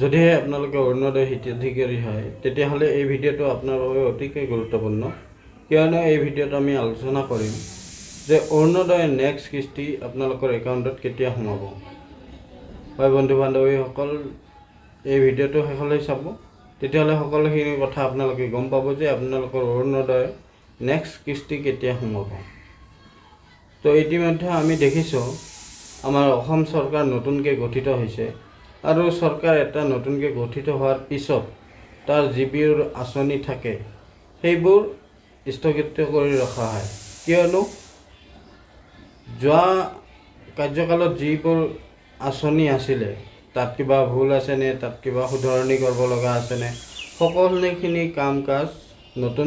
যদিহে আপোনালোকে অৰুণোদয় হিতাধিকাৰী হয় তেতিয়াহ'লে এই ভিডিঅ'টো আপোনাৰ বাবে অতিকৈ গুৰুত্বপূৰ্ণ, কিয়নো এই ভিডিঅ'ত আমি আলোচনা কৰিম যে অৰুণোদয় নেক্সট কিস্তি আপোনালোকৰ একাউণ্টত কেতিয়া সোমাব। হয় বন্ধু বান্ধৱীসকল, এই ভিডিঅ'টো শেষলৈ চাব, তেতিয়াহ'লে সকলোখিনি কথা আপোনালোকে গম পাব যে আপোনালোকৰ অৰুণোদয় নেক্সট কিস্তি কেতিয়া সোমাব। তো ইতিমধ্যে আমি দেখিছোঁ আমাৰ অসম চৰকাৰ নতুনকৈ গঠিত হৈছে, আৰু চৰকাৰ এটা নতুনকৈ গঠিত হোৱাৰ পিছত তাৰ যিবোৰ আঁচনি থাকে সেইবোৰ স্থগিত কৰি ৰখা হয়, কিয়নো যোৱা কাৰ্যকালত যিবোৰ আঁচনি আছিলে তাত কিবা ভুল আছেনে, তাত কিবা শুধৰণি কৰিব লগা আছেনে, সকলোখিনি কাম কাজ নতুন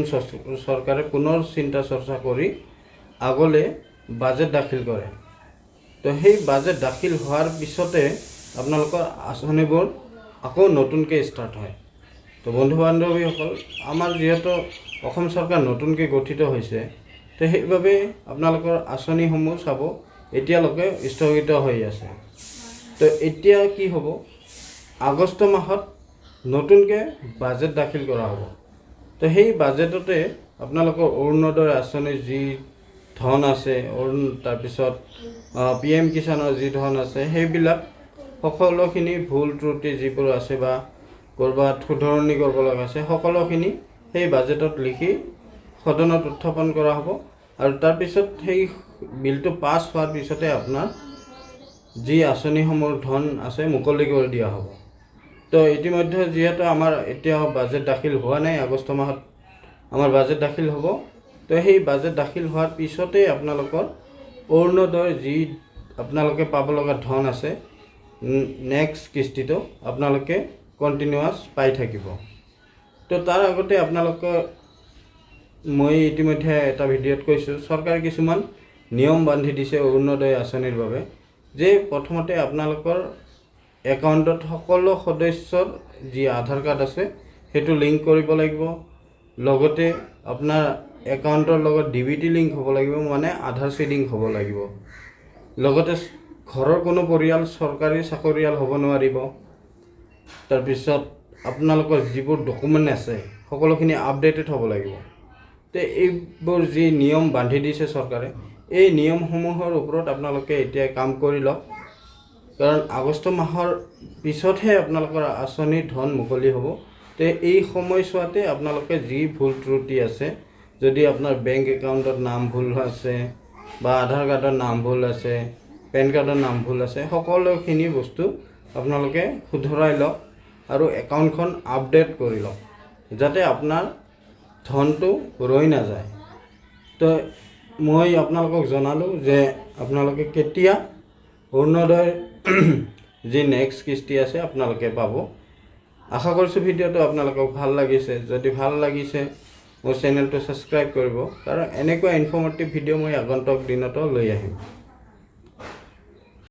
চৰকাৰে পুনৰ চিন্তা চৰ্চা কৰি আগলৈ বাজেট দাখিল কৰে। তো সেই বাজেট দাখিল হোৱাৰ পিছতে আপোনালোকৰ আঁচনিবোৰ আকৌ নতুনকৈ ষ্টাৰ্ট হয়। তো বন্ধু বান্ধৱীসকল, আমাৰ যিহেতু অসম চৰকাৰ নতুনকৈ গঠিত হৈছে, তো সেইবাবে আপোনালোকৰ আঁচনিসমূহ চাব এতিয়ালৈকে স্থগিত হৈ আছে। তো এতিয়া কি হ'ব, আগষ্ট মাহত নতুনকৈ বাজেট দাখিল কৰা হ'ব। তো সেই বাজেটতে আপোনালোকৰ অৰুণোদয় আঁচনিৰ যি ধন আছে, তাৰপিছত PM কিষাণৰ যি ধন আছে, সেইবিলাক সকলোখিনি ভুল ত্ৰুটি যিবোৰ আছে বা ক'ৰবাত শুধৰণি কৰিব লগা আছে, সকলোখিনি সেই বাজেটত লিখি সদনত উত্থাপন কৰা হ'ব। আৰু তাৰপিছত সেই বিলটো পাছ হোৱাৰ পিছতে আপোনাৰ যি আঁচনিসমূহৰ ধন আছে মুকলি কৰি দিয়া হ'ব। তো ইতিমধ্যে যিহেতু আমাৰ এতিয়াও বাজেট দাখিল হোৱা নাই, আগষ্ট মাহত আমাৰ বাজেট দাখিল হ'ব। তো সেই বাজেট দাখিল হোৱাৰ পিছতেই আপোনালোকৰ অৰুণোদয় যি আপোনালোকে পাব লগা ধন আছে নেক্সট কিস্তিটো আপোনালোকে কণ্টিনিউৱাছ পাই থাকিব। তো তাৰ আগতে আপোনালোকৰ মই ইতিমধ্যে এটা ভিডিঅ'ত কৈছোঁ, চৰকাৰে কিছুমান নিয়ম বান্ধি দিছে অৰুণোদয় আঁচনিৰ বাবে, যে প্ৰথমতে আপোনালোকৰ একাউণ্টত সকলো সদস্যৰ যি আধাৰ কাৰ্ড আছে সেইটো লিংক কৰিব লাগিব। লগতে আপোনাৰ একাউণ্টৰ লগত DBT লিংক হ'ব লাগিব, মানে আধাৰ চিডিং হ'ব লাগিব। লগতে ঘৰৰ কোনো পৰিয়াল চৰকাৰী চাকৰিয়াল হ'ব নোৱাৰিব। তাৰপিছত আপোনালোকৰ যিবোৰ ডকুমেণ্ট আছে সকলোখিনি আপডেটেড হ'ব লাগিব। তো এইবোৰ যি নিয়ম বান্ধি দিছে চৰকাৰে, এই নিয়মসমূহৰ ওপৰত আপোনালোকে এতিয়া কাম কৰি লওক, কাৰণ আগষ্ট মাহৰ পিছতহে আপোনালোকৰ আঁচনিৰ ধন মুকলি হ'ব। তো এই সময়ছোৱাতে আপোনালোকে যি ভুল ত্ৰুটি আছে, যদি আপোনাৰ বেংক একাউণ্টত নাম ভুল আছে বা আধাৰ কাৰ্ডৰ নাম ভুল আছে, পেন কাৰ্ডৰ নাম ভুল আছে, সকলোখিনি বস্তু আপোনালোকে শুধৰাই লওক আৰু একাউণ্টখন আপডেট কৰি লওক, যাতে আপোনাৰ ধনটো ৰৈ নাযায়। তো মই আপোনালোকক জনালোঁ যে আপোনালোকে কেতিয়া অৰুণোদয় যি নেক্সট কিস্তি আছে আপোনালোকে পাব। আশা কৰিছোঁ ভিডিঅ'টো আপোনালোকক ভাল লাগিছে। যদি ভাল লাগিছে মোৰ চেনেলটো ছাবস্ক্ৰাইব কৰিব, কাৰণ এনেকুৱা ইনফৰ্মেটিভ ভিডিঅ' মই আগন্তুক দিনতো লৈ আহিম।